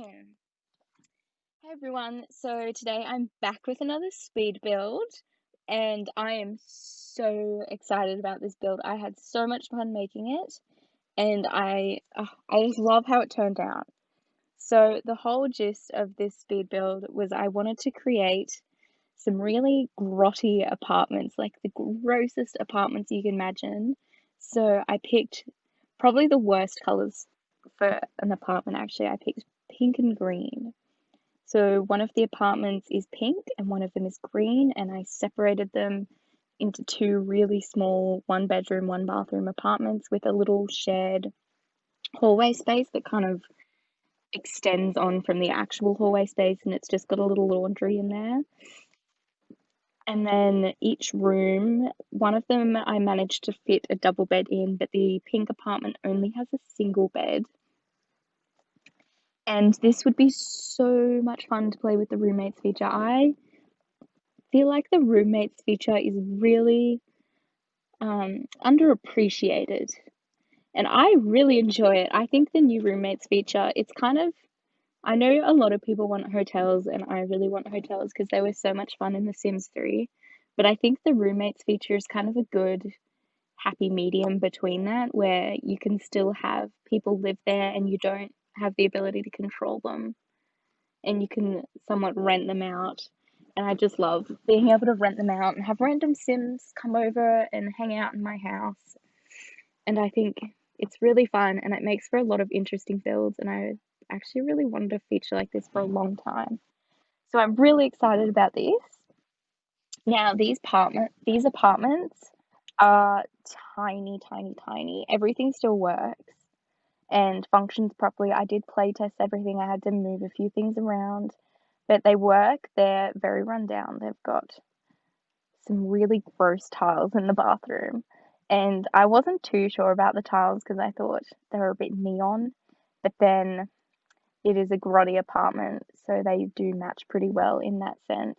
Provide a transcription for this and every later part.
Hi everyone. So today I'm back with another speed build and I am so excited about this build. I had so much fun making it and I just love how it turned out. So the whole gist of this speed build was I wanted to create some really grotty apartments, like the grossest apartments you can imagine. So I picked probably the worst colors for an apartment actually. I picked pink and green. So one of the apartments is pink and one of them is green, and I separated them into two really small one bedroom, one bathroom apartments with a little shared hallway space that kind of extends on from the actual hallway space, and it's just got a little laundry in there. And then each room, one of them I managed to fit a double bed in, but the pink apartment only has a single bed. And this would be so much fun to play with the roommates feature. I feel like the roommates feature is really underappreciated, and I really enjoy it. I think the new roommates feature, it's kind of, I know a lot of people want hotels, and I really want hotels because they were so much fun in The Sims 3, but I think the roommates feature is kind of a good happy medium between that, where you can still have people live there and you don't have the ability to control them, and you can somewhat rent them out. And I just love being able to rent them out and have random Sims come over and hang out in my house. And I think it's really fun and it makes for a lot of interesting builds. And I actually really wanted a feature like this for a long time. So I'm really excited about this. Now these apartments are tiny, tiny, tiny. Everything still works and functions properly. I did play test everything. I had to move a few things around, but they work. They're very run down. They've got some really gross tiles in the bathroom, and I wasn't too sure about the tiles because I thought they were a bit neon, but then it is a grotty apartment, so they do match pretty well in that sense.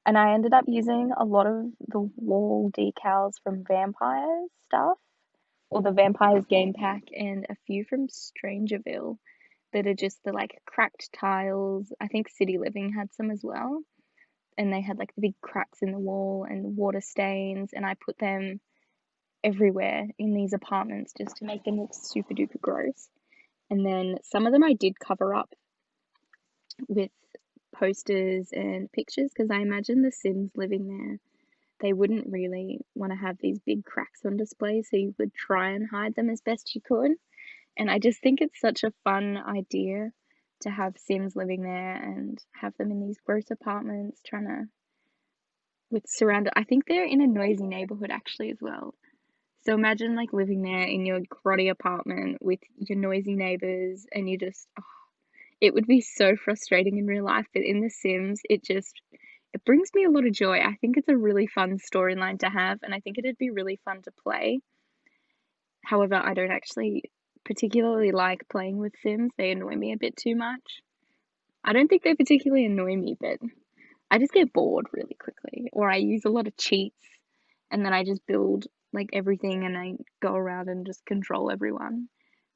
And I ended up using a lot of the wall decals from Vampires stuff, or the Vampires game pack, and a few from Strangerville that are just the like cracked tiles. I think City Living had some as well, and they had like the big cracks in the wall and water stains, and I put them everywhere in these apartments just to make them look super duper gross. And then some of them I did cover up with posters and pictures because I imagine the Sims living there, they wouldn't really want to have these big cracks on display, so you would try and hide them as best you could. And I just think it's such a fun idea to have Sims living there and have them in these gross apartments trying to with surrounded. I think they're in a noisy neighborhood actually as well. So imagine like living there in your grotty apartment with your noisy neighbors and you just it would be so frustrating in real life, but in The Sims it brings me a lot of joy. I think it's a really fun storyline to have and I think it'd be really fun to play. However, I don't actually particularly like playing with Sims. They annoy me a bit too much. I don't think they particularly annoy me, but I just get bored really quickly, or I use a lot of cheats and then I just build like everything and I go around and just control everyone.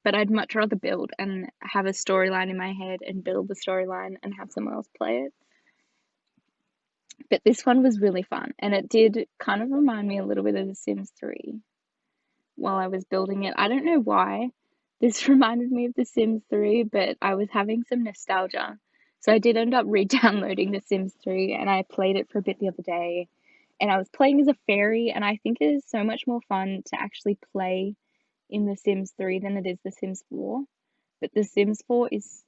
But I'd much rather build and have a storyline in my head and build the storyline and have someone else play it. But this one was really fun and it did kind of remind me a little bit of The Sims 3 while I was building it. I don't know why this reminded me of The Sims 3, but I was having some nostalgia. So I did end up re-downloading The Sims 3 and I played it for a bit the other day. And I was playing as a fairy, and I think it is so much more fun to actually play in The Sims 3 than it is The Sims 4. But The Sims 4 is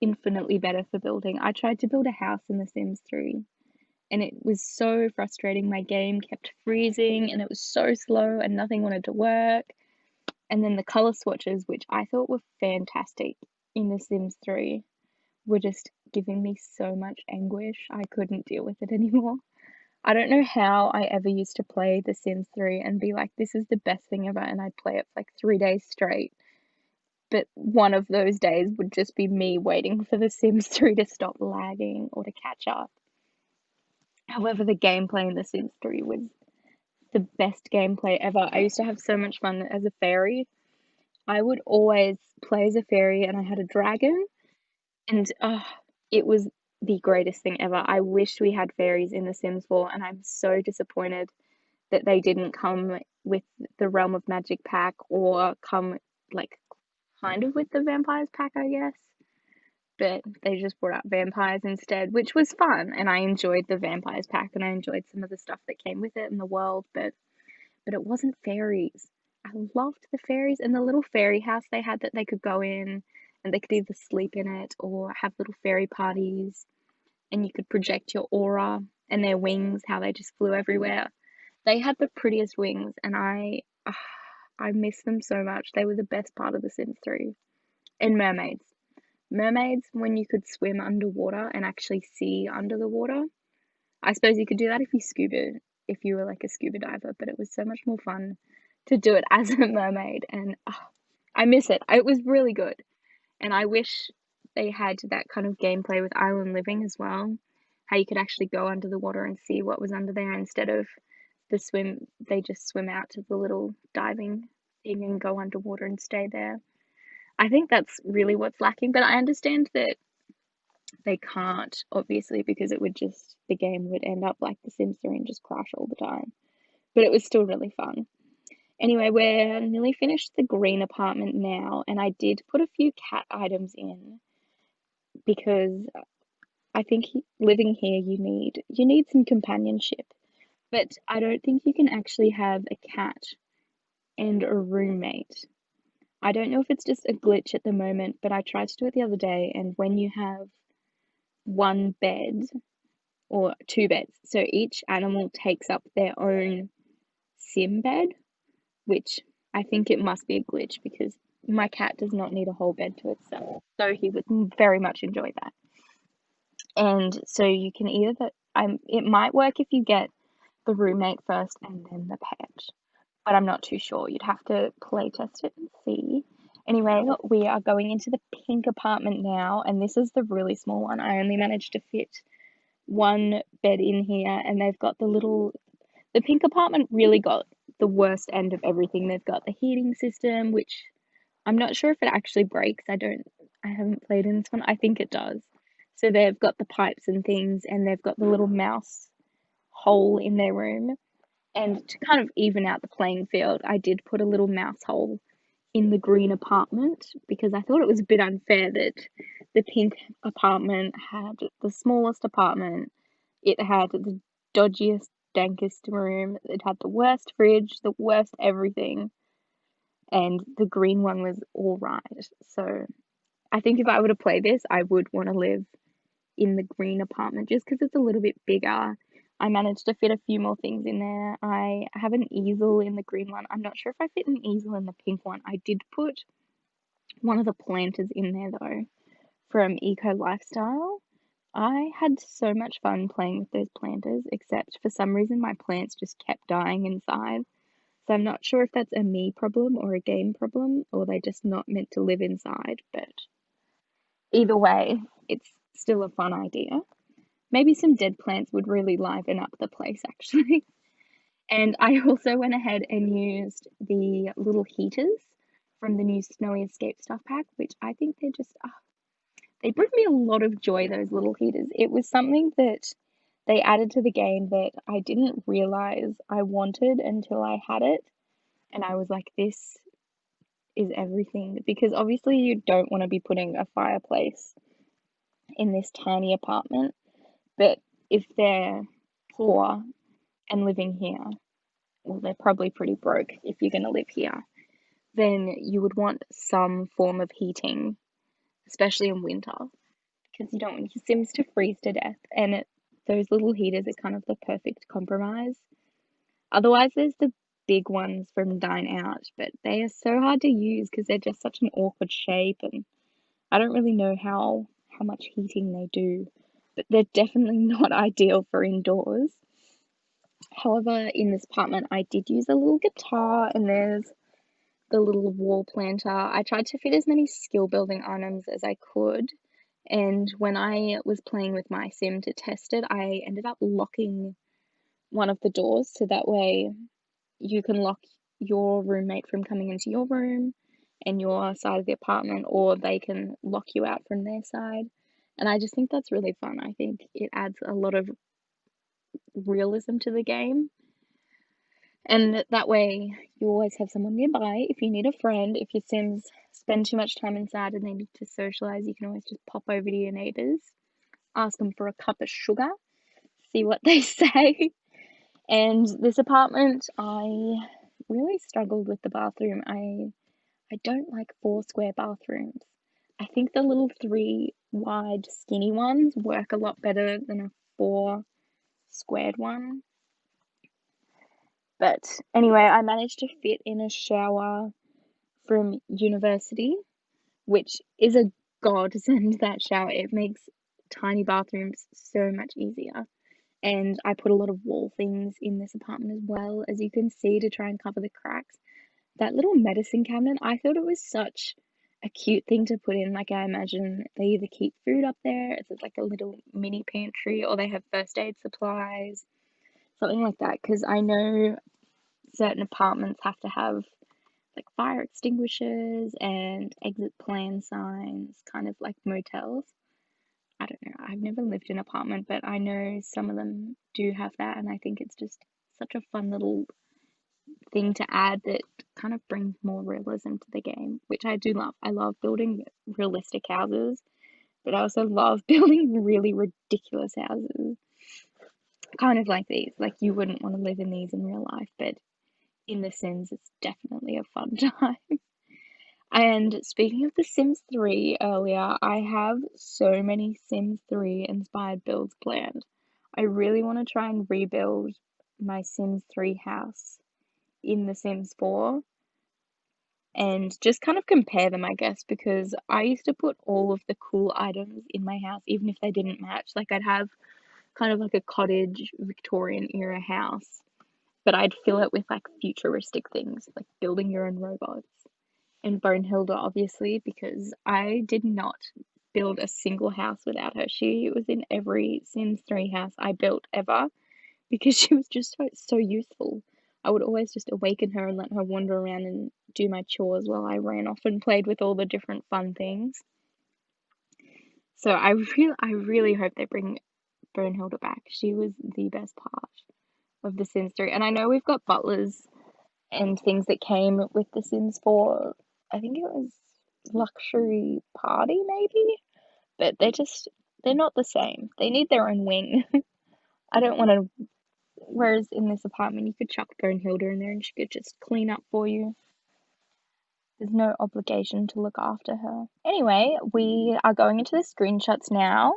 infinitely better for building. I tried to build a house in The Sims 3 and it was so frustrating. My game kept freezing and it was so slow and nothing wanted to work. And then the color swatches, which I thought were fantastic in The Sims 3, were just giving me so much anguish. I couldn't deal with it anymore. I don't know how I ever used to play The Sims 3 and be like, this is the best thing ever, and I'd play it for like 3 days straight. But one of those days would just be me waiting for The Sims 3 to stop lagging or to catch up. However, the gameplay in The Sims 3 was the best gameplay ever. I used to have so much fun as a fairy. I would always play as a fairy and I had a dragon And it was the greatest thing ever. I wished we had fairies in The Sims 4, and I'm so disappointed that they didn't come with the Realm of Magic pack or come like kind of with the vampires pack, I guess. But they just brought out vampires instead, which was fun, and I enjoyed the vampires pack and I enjoyed some of the stuff that came with it in the world, but it wasn't fairies. I loved the fairies and the little fairy house they had that they could go in and they could either sleep in it or have little fairy parties and you could project your aura and their wings, how they just flew everywhere. They had the prettiest wings and I miss them so much. They were the best part of The Sims 3. And mermaids. Mermaids, when you could swim underwater and actually see under the water. I suppose you could do that if you scuba, if you were like a scuba diver, but it was so much more fun to do it as a mermaid, and I miss it. It was really good, and I wish they had that kind of gameplay with Island Living as well, how you could actually go under the water and see what was under there instead of they just swim out to the little diving thing and go underwater and stay there. I think that's really what's lacking, but I understand that they can't, obviously, because the game would end up like The Sims 3 and just crash all the time. But it was still really fun. Anyway, we're nearly finished the green apartment now, and I did put a few cat items in because I think living here you need some companionship. But I don't think you can actually have a cat and a roommate. I don't know if it's just a glitch at the moment, but I tried to do it the other day, and when you have one bed or two beds. So each animal takes up their own sim bed, which I think it must be a glitch because my cat does not need a whole bed to itself. So he would very much enjoy that. And so you can it might work if you get the roommate first and then the pet, but I'm not too sure. You'd have to play test it and see. Anyway, we are going into the pink apartment now, and this is the really small one. I only managed to fit one bed in here, and the pink apartment really got the worst end of everything. They've got the heating system, which I'm not sure if it actually breaks. I haven't played in this one. I think it does. So they've got the pipes and things, and they've got the little mouse hole in their room. And to kind of even out the playing field, I did put a little mouse hole in the green apartment because I thought it was a bit unfair that the pink apartment had the smallest apartment. It had the dodgiest, dankest room. It had the worst fridge, the worst everything, and the green one was all right. So I think if I were to play this, I would want to live in the green apartment just because it's a little bit bigger. I managed to fit a few more things in there. I have an easel in the green one. I'm not sure if I fit an easel in the pink one. I did put one of the planters in there though from Eco Lifestyle. I had so much fun playing with those planters, except for some reason my plants just kept dying inside. So I'm not sure if that's a me problem or a game problem, or they're just not meant to live inside, but either way, it's still a fun idea. Maybe some dead plants would really liven up the place, actually. And I also went ahead and used the little heaters from the new Snowy Escape stuff pack, which I think they bring me a lot of joy, those little heaters. It was something that they added to the game that I didn't realize I wanted until I had it. And I was like, this is everything. Because obviously, you don't want to be putting a fireplace in this tiny apartment. But if they're poor and living here, well, they're probably pretty broke if you're going to live here, then you would want some form of heating, especially in winter, because you don't want your Sims to freeze to death. And those little heaters are kind of the perfect compromise. Otherwise, there's the big ones from Dine Out, but they are so hard to use because they're just such an awkward shape, and I don't really know how much heating they do, but they're definitely not ideal for indoors. However, in this apartment, I did use a little guitar, and there's the little wall planter. I tried to fit as many skill building items as I could, and when I was playing with my sim to test it, I ended up locking one of the doors so that way you can lock your roommate from coming into your room and your side of the apartment, or they can lock you out from their side. And I just think that's really fun. I think it adds a lot of realism to the game. And that way, you always have someone nearby. If you need a friend, if your Sims spend too much time inside and they need to socialize, you can always just pop over to your neighbors, ask them for a cup of sugar, see what they say. And this apartment, I really struggled with the bathroom. I don't like 4 square bathrooms. I think the little 3 wide skinny ones work a lot better than a 4 squared one. But anyway, I managed to fit in a shower from university, which is a godsend, that shower. It makes tiny bathrooms so much easier. And I put a lot of wall things in this apartment as well, as you can see, to try and cover the cracks. That little medicine cabinet, I thought it was such a cute thing to put in. Like, I imagine they either keep food up there, it's like a little mini pantry, or they have first aid supplies, something like that. Because I know certain apartments have to have like fire extinguishers and exit plan signs, kind of like motels. I don't know, I've never lived in an apartment, but I know some of them do have that, and I think it's just such a fun little thing to add that kind of brings more realism to the game, which I do love. I love building realistic houses, but I also love building really ridiculous houses. Kind of like these. Like, you wouldn't want to live in these in real life, but in The Sims, it's definitely a fun time. And speaking of The Sims 3 earlier, I have so many Sims 3 inspired builds planned. I really want to try and rebuild my Sims 3 house in The Sims 4 and just kind of compare them, I guess, because I used to put all of the cool items in my house, even if they didn't match. Like, I'd have kind of like a cottage Victorian era house, but I'd fill it with like futuristic things, like building your own robots. And Bonehilda, obviously, because I did not build a single house without her. She was in every Sims 3 house I built ever, because she was just so useful. I would always just awaken her and let her wander around and do my chores while I ran off and played with all the different fun things. So I really hope they bring Bonehilda back. She was the best part of The Sims 3. And I know we've got butlers and things that came with The Sims 4. I think it was Luxury Party, maybe? But they're not the same. They need their own wing. I don't want to. Whereas in this apartment, you could chuck Bonehilda in there and she could just clean up for you. There's no obligation to look after her. Anyway, we are going into the screenshots now,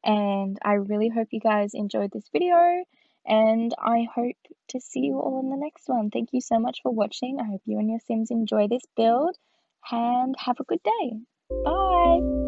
and I really hope you guys enjoyed this video, and I hope to see you all in the next one. Thank you so much for watching. I hope you and your Sims enjoy this build, and have a good day. Bye!